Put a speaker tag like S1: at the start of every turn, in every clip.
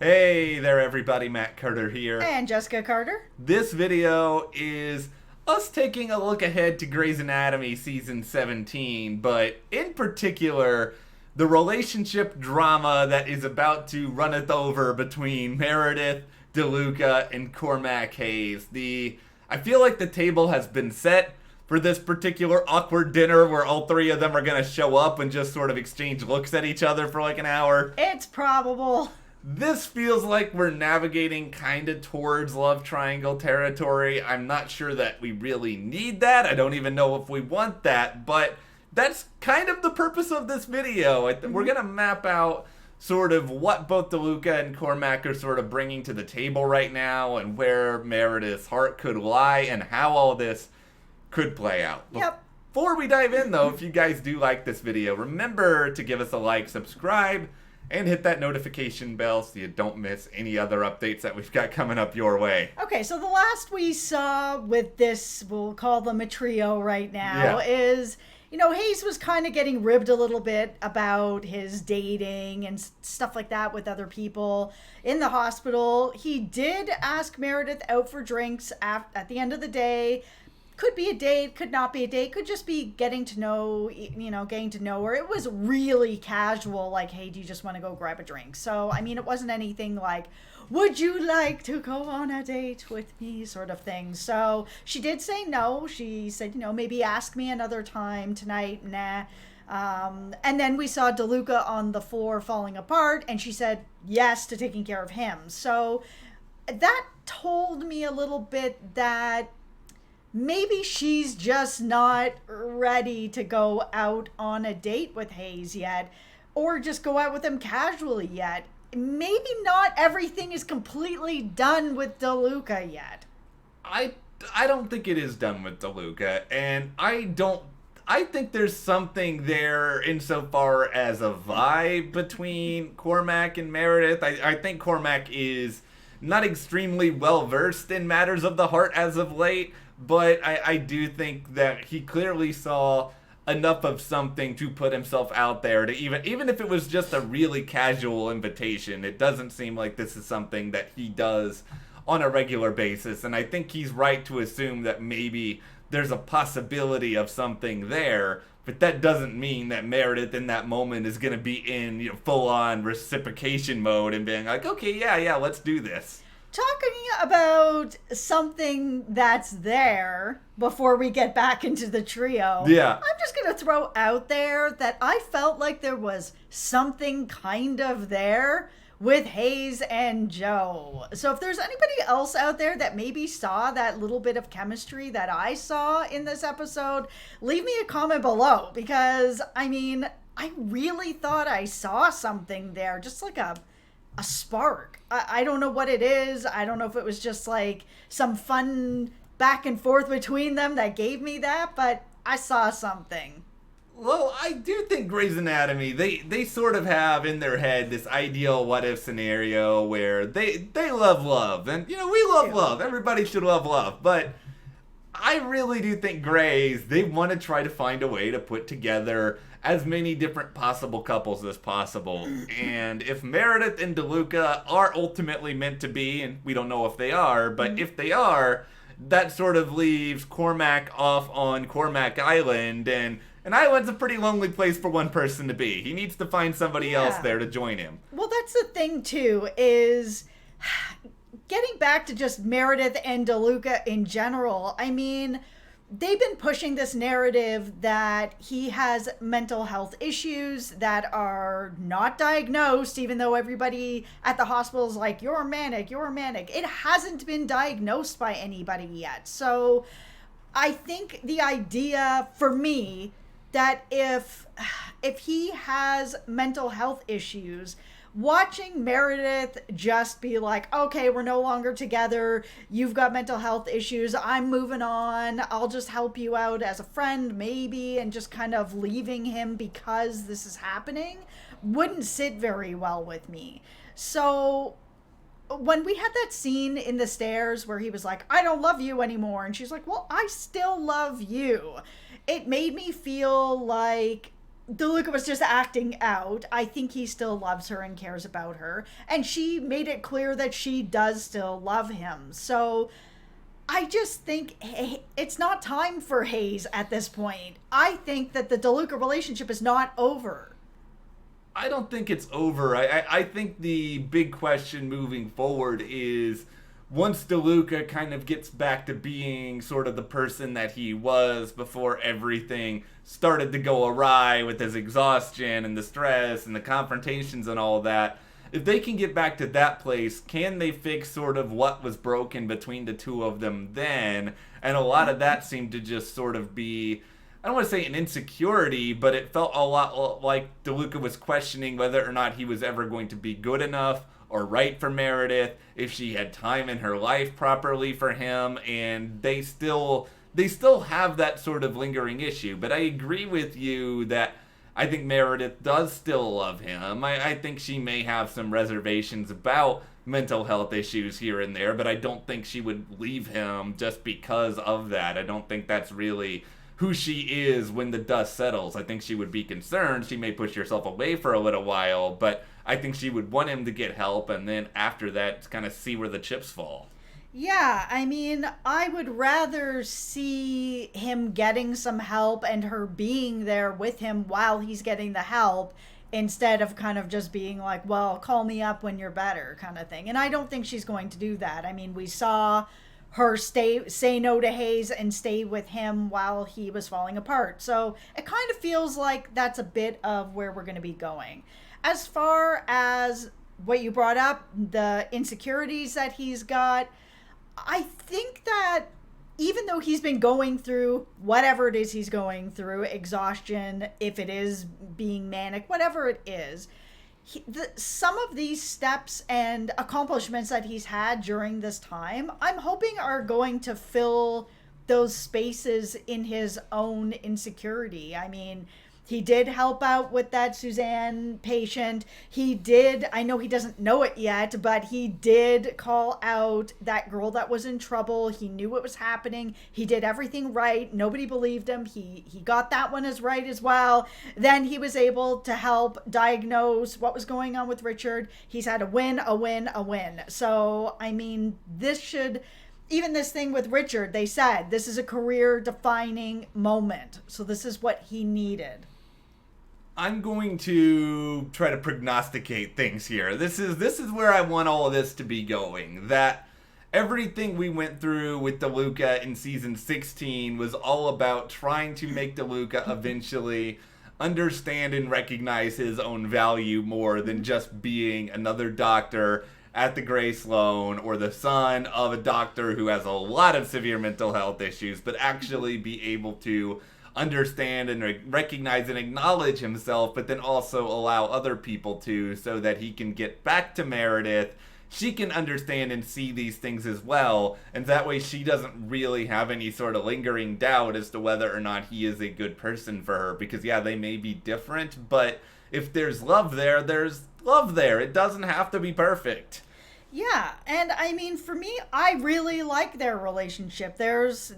S1: Hey there everybody, Matt Carter here.
S2: And Jessica Carter.
S1: This video is us taking a look ahead to Grey's Anatomy season 17, but in particular, the relationship drama that is about to runneth over between Meredith, DeLuca, and Cormac Hayes. I feel like the table has been set for this particular awkward dinner where all three of them are going to show up and just sort of exchange looks at each other for like an hour.
S2: It's probable.
S1: This feels like we're navigating kind of towards love triangle territory. I'm not sure that we really need that. I don't even know if we want that, but that's kind of the purpose of this video. We're going to map out sort of what both DeLuca and Cormac are sort of bringing to the table right now and where Meredith's heart could lie and how all this could play out.
S2: Yep.
S1: Before we dive in, though, if you guys do like this video, remember to give us a like, subscribe, and hit that notification bell so you don't miss any other updates that we've got coming up your way.
S2: Okay, so the last we saw with this, we'll call them a trio right now, is, Hayes was kind of getting ribbed a little bit about his dating and stuff like that with other people in the hospital. He did ask Meredith out for drinks at the end of the day. Could be a date, could not be a date, could just be getting to know her. It was really casual, like, hey, do you just want to go grab a drink? So, it wasn't anything like, would you like to go on a date with me, sort of thing. So she did say no. She said, maybe ask me another time tonight, nah. And then we saw DeLuca on the floor falling apart, and she said yes to taking care of him. So that told me a little bit that maybe she's just not ready to go out on a date with Hayes yet, or just go out with him casually yet. Maybe not everything is completely done with DeLuca yet.
S1: I don't think it is done with DeLuca, and I think there's something there insofar as a vibe between Cormac and Meredith. I think Cormac is not extremely well versed in matters of the heart as of late, but I do think that he clearly saw enough of something to put himself out there to even if it was just a really casual invitation. It doesn't seem like this is something that he does on a regular basis, and I think he's right to assume that maybe there's a possibility of something there, but that doesn't mean that Meredith in that moment is going to be in full-on reciprocation mode and being like, okay, yeah, let's do this.
S2: Talking about something that's there before we get back into the trio.
S1: Yeah.
S2: I'm just going to throw out there that I felt like there was something kind of there with Hayes and Joe. So if there's anybody else out there that maybe saw that little bit of chemistry that I saw in this episode, leave me a comment below, because I really thought I saw something there, just like a spark. I don't know what it is. I don't know if it was just like some fun back and forth between them that gave me that, but I saw something.
S1: Well, I do think Grey's Anatomy, they sort of have in their head this ideal what-if scenario where they love love. And, we love love. Everybody should love love. But I really do think Grey's, they want to try to find a way to put together as many different possible couples as possible. And if Meredith and DeLuca are ultimately meant to be, and we don't know if they are, but if they are, that sort of leaves Cormac off on Cormac Island, and an island's a pretty lonely place for one person to be. He needs to find somebody else there to join him.
S2: Well, that's the thing, too, is getting back to just Meredith and DeLuca in general. They've been pushing this narrative that he has mental health issues that are not diagnosed, even though everybody at the hospital is like, you're manic. It hasn't been diagnosed by anybody yet. So I think the idea for me that if he has mental health issues, watching Meredith just be like, okay, we're no longer together, you've got mental health issues, I'm moving on, I'll just help you out as a friend maybe, and just kind of leaving him because this is happening, wouldn't sit very well with me. So when we had that scene in the stairs where he was like, I don't love you anymore, and she's like, well, I still love you, it made me feel like DeLuca was just acting out. I think he still loves her and cares about her. And she made it clear that she does still love him. So I just think it's not time for Hayes at this point. I think that the DeLuca relationship is not over.
S1: I don't think it's over. I think the big question moving forward is once DeLuca kind of gets back to being sort of the person that he was before everything started to go awry with his exhaustion and the stress and the confrontations and all that, if they can get back to that place, can they fix sort of what was broken between the two of them then? And a lot of that seemed to just sort of be, I don't want to say an insecurity, but it felt a lot like DeLuca was questioning whether or not he was ever going to be good enough or right for Meredith, if she had time in her life properly for him, and they still have that sort of lingering issue. But I agree with you that I think Meredith does still love him. I think she may have some reservations about mental health issues here and there, but I don't think she would leave him just because of that. I don't think that's really who she is when the dust settles. I think she would be concerned. She may push herself away for a little while, but I think she would want him to get help, and then after that, kind of see where the chips fall.
S2: Yeah, I mean, I would rather see him getting some help and her being there with him while he's getting the help instead of kind of just being like, well, call me up when you're better kind of thing. And I don't think she's going to do that. I mean, we saw her say no to Hayes and stay with him while he was falling apart. So it kind of feels like that's a bit of where we're going to be going. As far as what you brought up, the insecurities that he's got, I think that even though he's been going through whatever it is he's going through, exhaustion, if it is being manic, whatever it is, some of these steps and accomplishments that he's had during this time, I'm hoping are going to fill those spaces in his own insecurity. I mean, he did help out with that Suzanne patient. He did, I know he doesn't know it yet, but he did call out that girl that was in trouble. He knew what was happening. He did everything right. Nobody believed him. He got that one as right as well. Then he was able to help diagnose what was going on with Richard. He's had a win, a win, a win. So, I mean, even this thing with Richard, they said this is a career-defining moment. So this is what he needed.
S1: I'm going to try to prognosticate things here. This is where I want all of this to be going. That everything we went through with DeLuca in season 16 was all about trying to make DeLuca eventually understand and recognize his own value more than just being another doctor at the Gray Sloan or the son of a doctor who has a lot of severe mental health issues, but actually be able to understand and recognize and acknowledge himself, but then also allow other people to, so that he can get back to Meredith. She can understand and see these things as well, and that way she doesn't really have any sort of lingering doubt as to whether or not he is a good person for her, because yeah, they may be different, but if there's love there, there's love there. It doesn't have to be perfect.
S2: Yeah, and I mean, for me, I really like their relationship. There's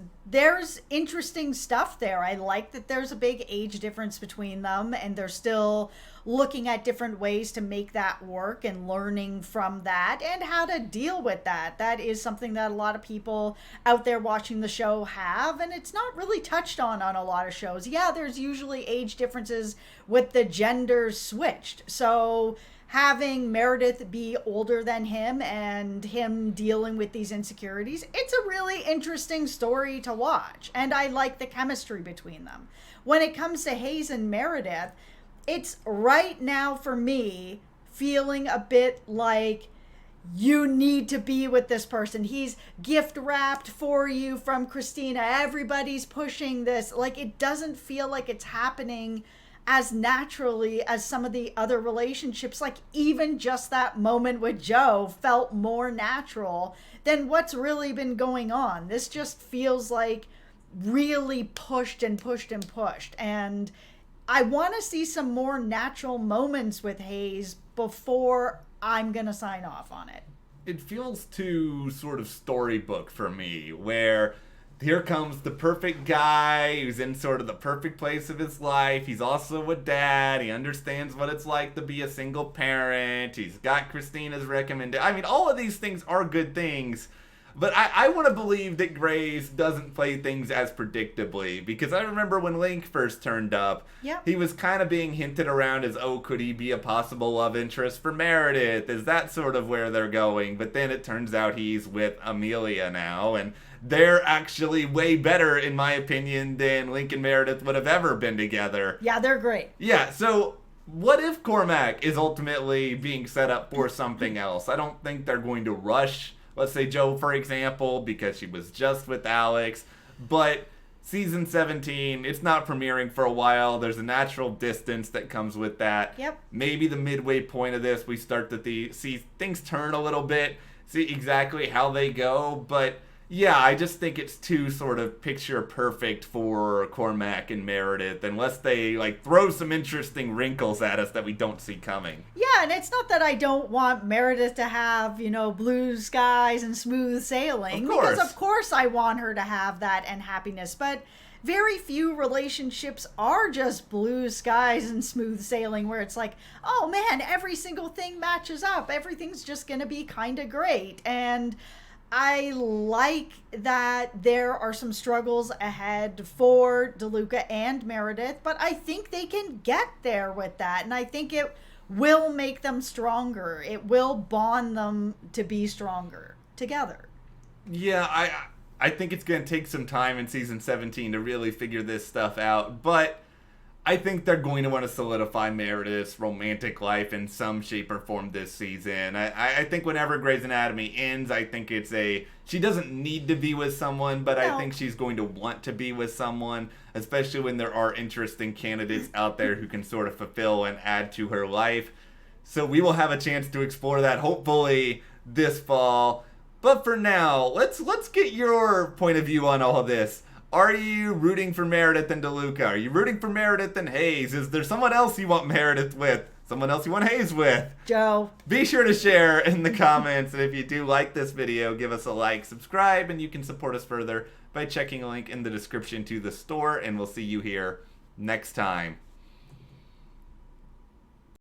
S2: interesting stuff there. I like that there's a big age difference between them, and they're still looking at different ways to make that work and learning from that and how to deal with that. That is something that a lot of people out there watching the show have, and it's not really touched on a lot of shows. Yeah, there's usually age differences with the genders switched. So having Meredith be older than him and him dealing with these insecurities, it's a really interesting story to watch. And I like the chemistry between them. When it comes to Hayes and Meredith, it's right now for me feeling a bit like you need to be with this person. He's gift wrapped for you from Christina. Everybody's pushing this. Like, it doesn't feel like it's happening as naturally as some of the other relationships. Like, even just that moment with Joe felt more natural than what's really been going on. This just feels like really pushed and pushed and pushed. And I want to see some more natural moments with Hayes before I'm going to sign off on it.
S1: It feels too sort of storybook for me, where here comes the perfect guy who's in sort of the perfect place of his life. He's also a dad. He understands what it's like to be a single parent. He's got Christina's recommendation. I mean, all of these things are good things. But I want to believe that Grey's doesn't play things as predictably, because I remember when Link first turned up, he was kind of being hinted around as, oh, could he be a possible love interest for Meredith? Is that sort of where they're going? But then it turns out he's with Amelia now, and they're actually way better, in my opinion, than Link and Meredith would have ever been together.
S2: Yeah, they're great.
S1: Yeah, so what if Cormac is ultimately being set up for something else? I don't think they're going to rush, let's say, Jo, for example, because she was just with Alex. But season 17, it's not premiering for a while. There's a natural distance that comes with that.
S2: Yep.
S1: Maybe the midway point of this, we start to see things turn a little bit, see exactly how they go. But yeah, I just think it's too sort of picture perfect for Cormac and Meredith, unless they like throw some interesting wrinkles at us that we don't see coming.
S2: Yeah, and it's not that I don't want Meredith to have, blue skies and smooth sailing.
S1: Of course.
S2: Because of course I want her to have that and happiness, but very few relationships are just blue skies and smooth sailing where it's like, oh man, every single thing matches up. Everything's just going to be kind of great. And I like that there are some struggles ahead for DeLuca and Meredith, but I think they can get there with that. And I think it will make them stronger. It will bond them to be stronger together.
S1: Yeah, I think it's going to take some time in season 17 to really figure this stuff out, but I think they're going to want to solidify Meredith's romantic life in some shape or form this season. I think whenever Grey's Anatomy ends, I think she doesn't need to be with someone, but I think she's going to want to be with someone, especially when there are interesting candidates out there who can sort of fulfill and add to her life. So we will have a chance to explore that hopefully this fall. But for now, let's get your point of view on all of this. Are you rooting for Meredith and DeLuca? Are you rooting for Meredith and Hayes? Is there someone else you want Meredith with? Someone else you want Hayes with?
S2: Jo.
S1: Be sure to share in the comments. And if you do like this video, give us a like, subscribe, and you can support us further by checking a link in the description to the store. And we'll see you here next time.